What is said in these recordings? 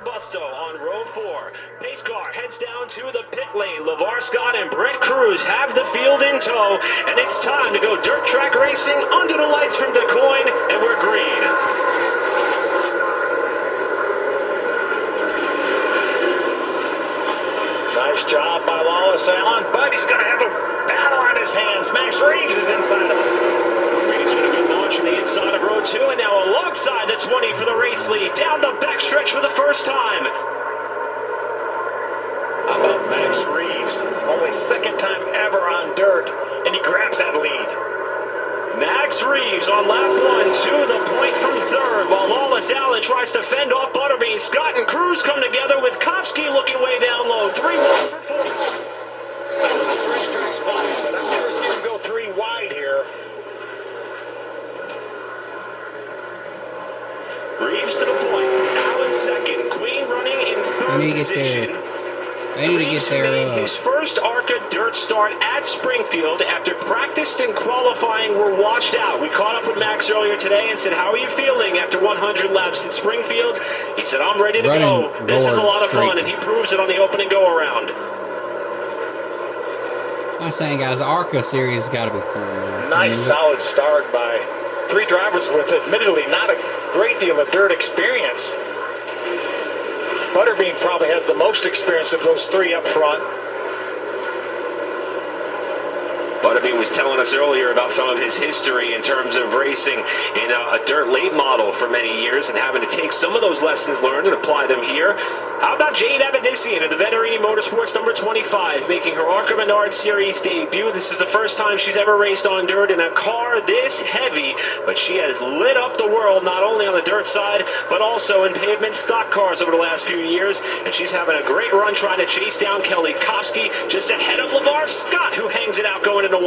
Robusto on row 4. Pace car heads down to the pit lane. LeVar Scott and Brent Cruz have the field in tow, and it's time to go dirt track racing under the lights from DeCoin, and we're green. Nice job by Lawless Allen, but he's going to have a battle on his hands. Max Reeves is inside of him. Reeves with a good launch from the inside of row 2, and now alongside the 20 for the race lead. Down the backstretch for the first time. How about Max Reeves? Only second time ever on dirt, and he grabs that lead. Max Reeves on lap 1 to the point from third, while Lawless Allen tries to fend off Butterbean. Scott and Cruz come together with Kopsky looking way down low. 3-1 for fourth. I know this racetrack's wide, but I've never seen him go 3 wide here. Reeves to the point. Allen second. Queen running in third position. I need to get there. Made his first Arca dirt start at Springfield after practice and qualifying were washed out. We caught up with Max earlier today and said, how are you feeling after 100 laps in Springfield? He said, I'm ready to go. This is a lot of fun, and he proves it on the opening go-around. I'm saying, guys, the Arca series has got to be fun, man. Nice, solid start by 3 drivers with admittedly not a great deal of dirt experience. Butterbean probably has the most experience of those 3 up front. Butterbean was telling us earlier about some of his history in terms of racing in a dirt late model for many years and having to take some of those lessons learned and apply them here. How about Jade Avedisian in the Venturini Motorsports number 25, making her Arca Menards Series debut? This is the first time she's ever raced on dirt in a car this heavy, but she has lit up the world not only on the dirt side, but also in pavement stock cars over the last few years, and she's having a great run trying to chase down Kelly Kopsky just ahead of LeVar Scott, who hangs it out going into 1.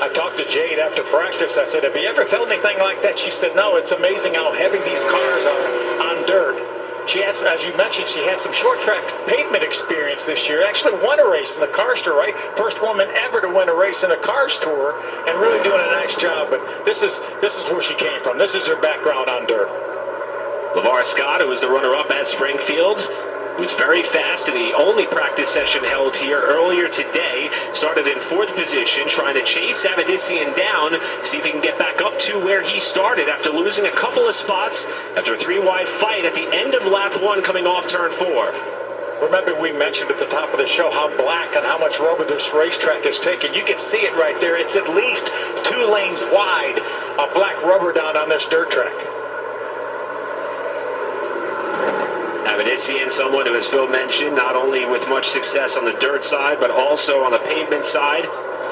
I talked to Jade after practice. I said, have you ever felt anything like that? She said, no, it's amazing how heavy these cars are on dirt. She has, as you mentioned, she has some short track pavement experience this year. Actually won a race in the Cars Tour, right? First woman ever to win a race in a Cars Tour, and really doing a nice job. But this is where she came from. This is her background on dirt. LeVar Scott, who was the runner-up at Springfield, was very fast in the only practice session held here earlier today. Started in 4th position, trying to chase Avedisian down, see if he can get back up to where he started after losing a couple of spots after a 3-wide fight at the end of lap 1 coming off turn 4. Remember, we mentioned at the top of the show how black and how much rubber this racetrack has taken. You can see it right there. It's at least 2 lanes wide of black rubber down on this dirt track. Avedisian, someone who, as Phil mentioned, not only with much success on the dirt side, but also on the pavement side.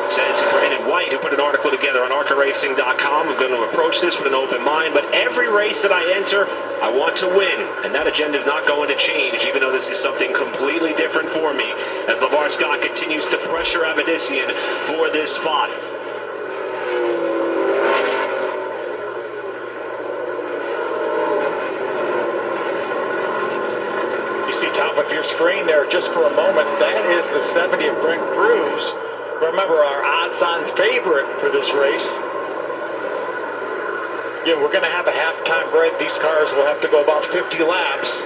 Sent it to Brandon White, who put an article together on ArcaRacing.com. I'm going to approach this with an open mind, but every race that I enter, I want to win, and that agenda is not going to change, even though this is something completely different for me, as LeVar Scott continues to pressure Avedisian for this spot. Top of your screen there just for a moment, that is the 70 of Brent Cruz. Remember, our odds-on favorite for this race. Yeah, we're going to have a halftime break. These cars will have to go about 50 laps,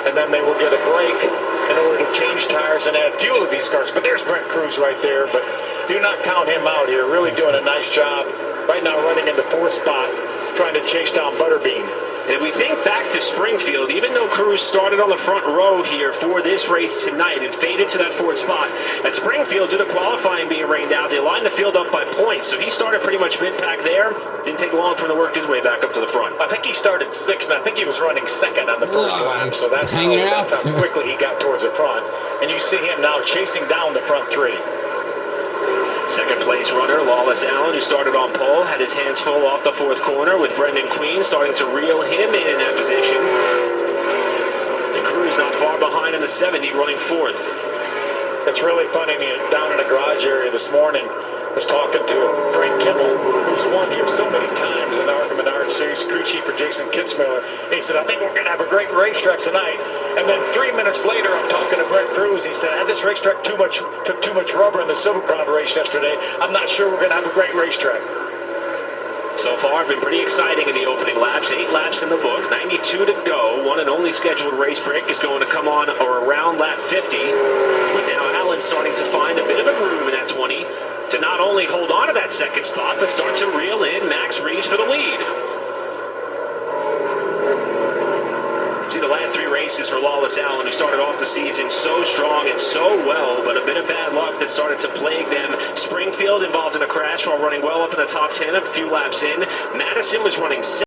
and then they will get a break in order to change tires and add fuel to these cars. But there's Brent Cruz right there, but do not count him out here. Really doing a nice job. Right now running in the 4th spot, trying to chase down Butterbean. And if we think back to Springfield, even though Cruz started on the front row here for this race tonight and faded to that 4th spot, at Springfield, due to qualifying being rained out, they lined the field up by points. So he started pretty much mid-pack there. Didn't take long for him to work his way back up to the front. I think he started 6th, and I think he was running 2nd on the first lap. So that's how quickly he got towards the front. And you see him now chasing down the front 3. Second place runner, Lawless Allen, who started on pole, had his hands full off the 4th corner with Brendan Queen starting to reel him in that position. And Cruz not far behind in the 70, running 4th. It's really funny, down in the garage area this morning, I was talking to Frank Kimmel, who's won here so many times in the Arca Menards Series, crew chief for Jason Kitzmiller. And he said, I think we're going to have a great racetrack tonight. And then 3 minutes later, I'm talking to Brent Cruz. He said, this racetrack took too much rubber in the Silver Crown race yesterday. I'm not sure we're going to have a great racetrack. So far, been pretty exciting in the opening laps. 8 laps in the book, 92 to go. One and only scheduled race break is going to come on or around lap 50. With now Allen starting to find a bit of a groove in that 20 to not only hold on to that second spot, but start to reel in Max Reeves for the lead. See the last 3 races for Lawless Allen, who started off the season so strong and so well, but a bit of bad luck that started to plague them. Springfield involved in a crash while running well up in the top 10 a few laps in. Madison was running